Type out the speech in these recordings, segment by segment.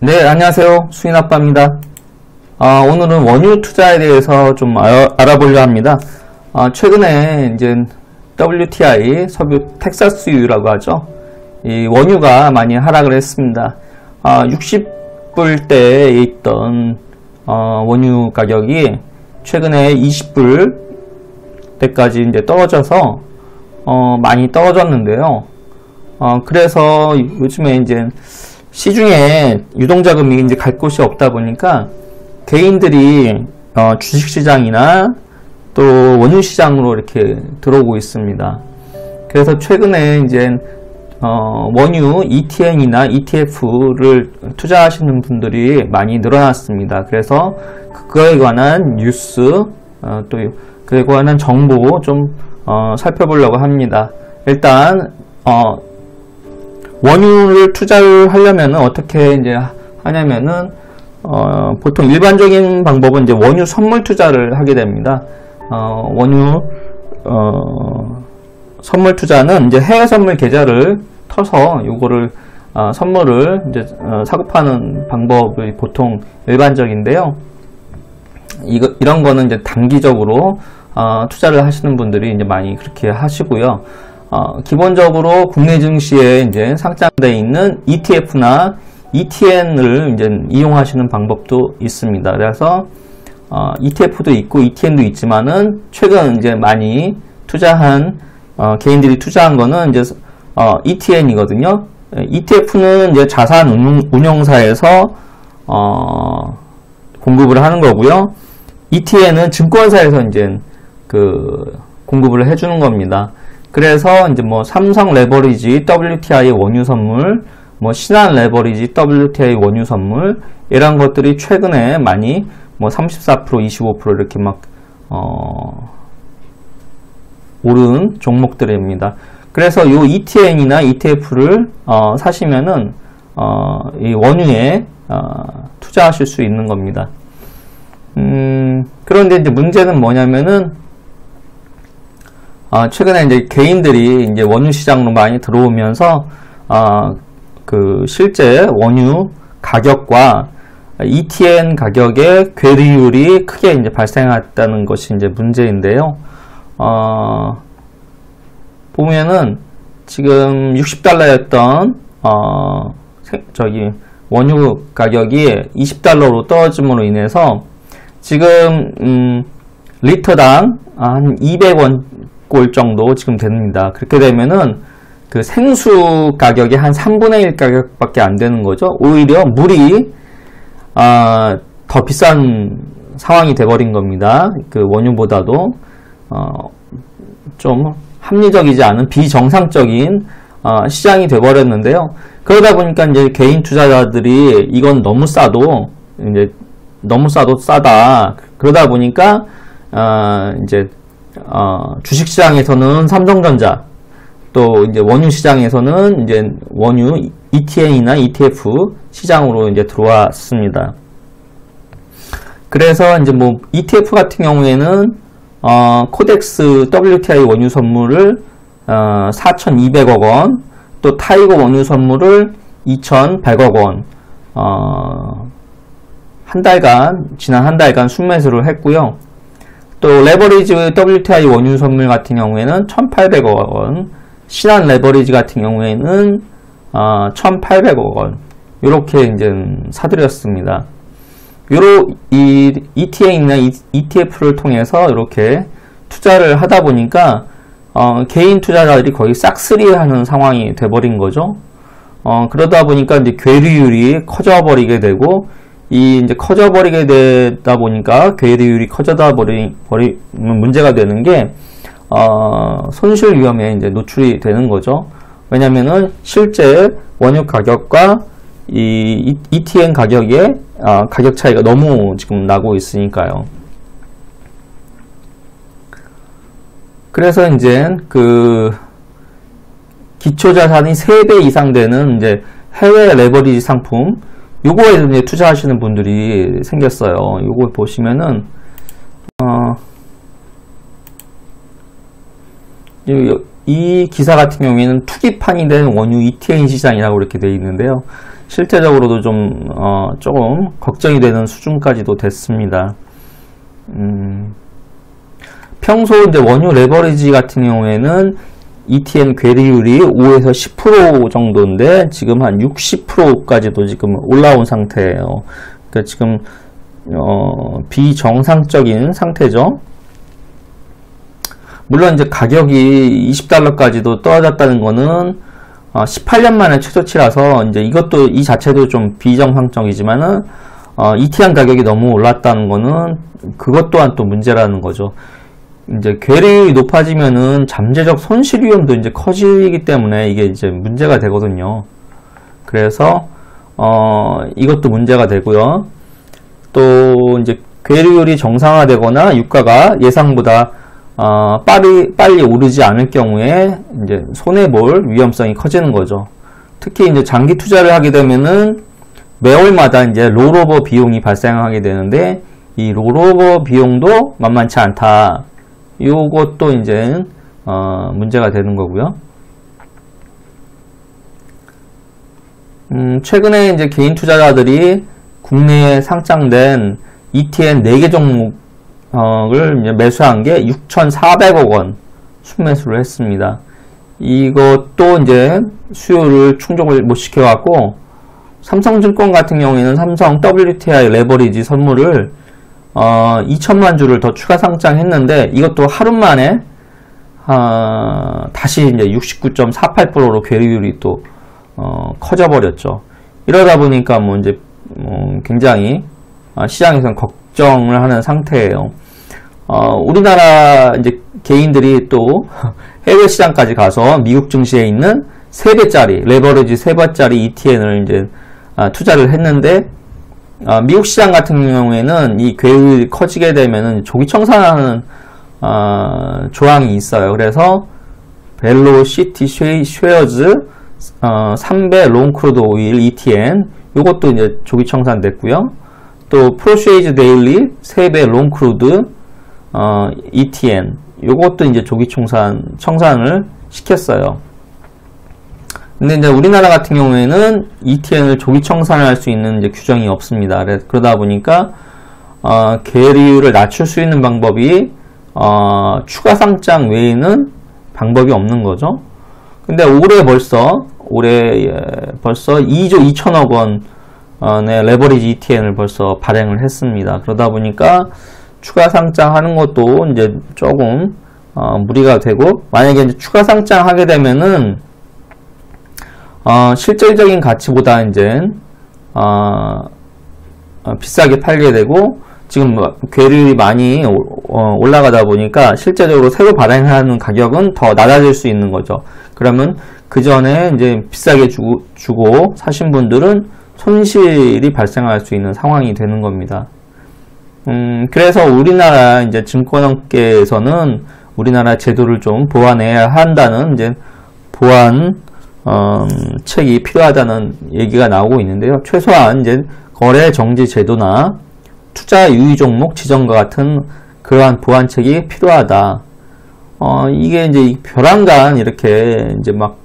네, 안녕하세요. 수인아빠입니다. 오늘은 원유 투자에 대해서 좀 알아보려 합니다. 최근에 이제 WTI, 석유 텍사스유라고 하죠. 이 원유가 많이 하락을 했습니다. 60불대에 있던 원유 가격이 최근에 20불대까지 이제 떨어져서 많이 떨어졌는데요. 그래서 요즘에 이제 시중에 유동자금이 이제 갈 곳이 없다 보니까 개인들이 주식시장이나 또 원유시장으로 이렇게 들어오고 있습니다. 그래서 최근에 이제 원유 ETN이나 ETF를 투자하시는 분들이 많이 늘어났습니다. 그래서 그거에 관한 뉴스 또 그에 관한 정보 좀 살펴보려고 합니다. 일단 원유를 투자를 하려면 어떻게 이제 하냐면은 보통 일반적인 방법은 이제 원유 선물 투자를 하게 됩니다. 원유 선물 투자는 이제 해외 선물 계좌를 터서 요거를 선물을 이제 사고 파는 방법이 보통 일반적인데요. 이런 거는 이제 단기적으로 투자를 하시는 분들이 이제 많이 그렇게 하시고요. 기본적으로 국내 증시에 이제 상장되어 있는 ETF나 ETN을 이제 이용하시는 방법도 있습니다. 그래서 ETF도 있고 ETN도 있지만은 최근 이제 많이 투자한 개인들이 투자한 거는 이제 ETN이거든요. ETF는 이제 자산 운용사에서 공급을 하는 거고요. ETN은 증권사에서 이제 공급을 해주는 겁니다. 그래서 이제 뭐 삼성 레버리지 WTI 원유 선물, 뭐 신한 레버리지 WTI 원유 선물 이런 것들이 최근에 많이 뭐 34%, 25% 이렇게 막 오른 종목들입니다. 그래서 요 ETN이나 ETF를 사시면은 이 원유에 투자하실 수 있는 겁니다. 그런데 이제 문제는 뭐냐면은 최근에 이제 개인들이 이제 원유 시장으로 많이 들어오면서 실제 원유 가격과 ETN 가격의 괴리율이 크게 이제 발생했다는 것이 이제 문제인데요. 보면은 지금 60달러였던 원유 가격이 20달러로 떨어짐으로 인해서 지금 리터당 한 200원 꼴 정도 지금 됩니다. 그렇게 되면은 그 생수 가격이 한 3분의 1 가격밖에 안 되는 거죠. 오히려 물이 더 비싼 상황이 돼버린 겁니다. 그 원유보다도 좀 합리적이지 않은 비정상적인 시장이 돼버렸는데요. 그러다 보니까 이제 개인 투자자들이 이건 너무 싸도 싸다. 그러다 보니까 이제 주식시장에서는 삼성전자, 또 이제 원유 시장에서는 이제 원유 ETN이나 ETF 시장으로 이제 들어왔습니다. 그래서 이제 뭐 ETF 같은 경우에는 코덱스 WTI 원유 선물을 4,200억 원, 또 타이거 원유 선물을 2,100억 원, 지난 한 달간 순매수를 했고요. 또 레버리지 WTI 원유 선물 같은 경우에는 1,800억 원, 신한 레버리지 같은 경우에는 1,800억 원 이렇게 이제 사들였습니다. 이 ETN이나 ETF를 통해서 이렇게 투자를 하다 보니까 개인 투자자들이 거의 싹쓸이하는 상황이 돼버린 거죠. 그러다 보니까 이제 괴리율이 커져버리게 되고 이제 커져버리게 되다 보니까 괴리율이 커져다 버리면 문제가 되는 게 손실 위험에 이제 노출이 되는 거죠. 왜냐면은 실제 원유 가격과 이 ETN 가격의 가격 차이가 너무 지금 나고 있으니까요. 그래서 이제 기초 자산이 3배 이상 되는 이제 해외 레버리지 상품, 요거에 이제 투자하시는 분들이 생겼어요. 요거 보시면은 이 기사 같은 경우에는 투기판이 된 원유 ETN 시장이라고 이렇게 되어 있는데요. 실제적으로도 좀 조금 걱정이 되는 수준까지도 됐습니다. 평소 이제 원유 레버리지 같은 경우에는 ETN 괴리율이 5에서 10% 정도인데 지금 한 60%까지도 지금 올라온 상태예요. 그러니까 지금 비정상적인 상태죠. 물론 이제 가격이 $20까지도 떨어졌다는 거는 18년 만에 최저치라서 이제 이것도 이 자체도 좀 비정상적이지만은 ETN 가격이 너무 올랐다는 거는 그것 또한 또 문제라는 거죠. 이제 괴리율이 높아지면은 잠재적 손실 위험도 이제 커지기 때문에 이게 이제 문제가 되거든요. 그래서 이것도 문제가 되고요. 또 이제 괴리율이 정상화되거나 유가가 예상보다 빨리 오르지 않을 경우에 이제 손해볼 위험성이 커지는 거죠. 특히 이제 장기 투자를 하게 되면은 매월마다 이제 롤오버 비용이 발생하게 되는데 이 롤오버 비용도 만만치 않다. 요것도 이제 문제가 되는 거고요. 최근에 이제 개인 투자자들이 국내에 상장된 ETN 4개 종목을 이제 매수한 게 6,400억 원 순매수를 했습니다. 이것도 이제 수요를 충족을 못 시켜갖고 삼성증권 같은 경우에는 삼성 WTI 레버리지 선물을 2천만 주를 더 추가 상장했는데 이것도 하루 만에 다시 이제 69.48%로 괴리율이 또 커져버렸죠. 이러다 보니까 뭐 이제 굉장히 시장에서는 걱정을 하는 상태예요. 우리나라 이제 개인들이 또 해외 시장까지 가서 미국 증시에 있는 3배짜리 레버리지 3배짜리 ETN을 이제 투자를 했는데 미국 시장 같은 경우에는 이 괴리율이 커지게 되면은 조기 청산하는 조항이 있어요. 그래서 벨로시티 쉐어즈 3배 롱크루드 오일 ETN 요것도 이제 조기 청산됐고요. 또 프로쉐이즈 데일리 3배 롱크루드 ETN 요것도 이제 조기 청산을 시켰어요. 근데 이제 우리나라 같은 경우에는 ETN을 조기 청산할 수 있는 이제 규정이 없습니다. 그러다 보니까 괴리율을 낮출 수 있는 방법이 추가 상장 외에는 방법이 없는 거죠. 근데 올해 벌써 2조 2천억 원의 레버리지 ETN을 벌써 발행을 했습니다. 그러다 보니까 추가 상장하는 것도 이제 조금 무리가 되고, 만약에 이제 추가 상장하게 되면은 실질적인 가치보다 이제 비싸게 팔게 되고, 지금 괴리율이 많이 올라가다 보니까 실제적으로 새로 발행하는 가격은 더 낮아질 수 있는 거죠. 그러면 그 전에 이제 비싸게 주고 사신 분들은 손실이 발생할 수 있는 상황이 되는 겁니다. 그래서 우리나라 이제 증권업계에서는 우리나라 제도를 좀 보완해야 한다는 이제 보완 책이 필요하다는 얘기가 나오고 있는데요. 최소한 이제 거래 정지 제도나 투자 유의 종목 지정과 같은 그러한 보완책이 필요하다. 이게 이제 벼랑간 이렇게 이제 막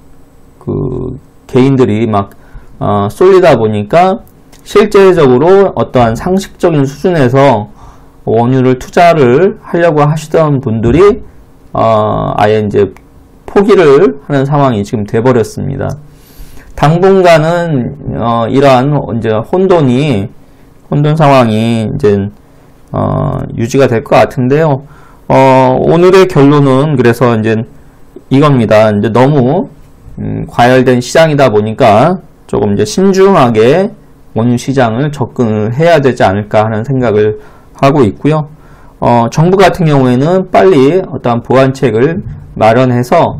개인들이 막 쏠리다 보니까 실제적으로 어떠한 상식적인 수준에서 원유를 투자를 하려고 하시던 분들이 아예 이제 포기를 하는 상황이 지금 돼버렸습니다. 당분간은 이러한 이제 혼돈 상황이 이제 유지가 될 것 같은데요. 오늘의 결론은 그래서 이제 이겁니다. 이제 너무 과열된 시장이다 보니까 조금 이제 신중하게 원유 시장을 접근을 해야 되지 않을까 하는 생각을 하고 있고요. 정부 같은 경우에는 빨리 어떠한 보완책을 마련해서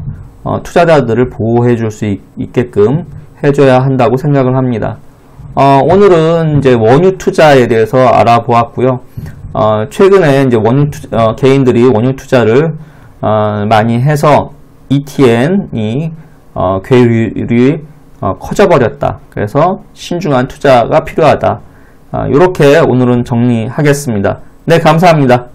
투자자들을 보호해 줄 수 있게끔 해줘야 한다고 생각을 합니다. 오늘은 이제 원유 투자에 대해서 알아보았고요. 최근에 이제 개인들이 원유 투자를 많이 해서 ETN이 괴리율이 커져버렸다. 그래서 신중한 투자가 필요하다. 이렇게 오늘은 정리하겠습니다. 네, 감사합니다.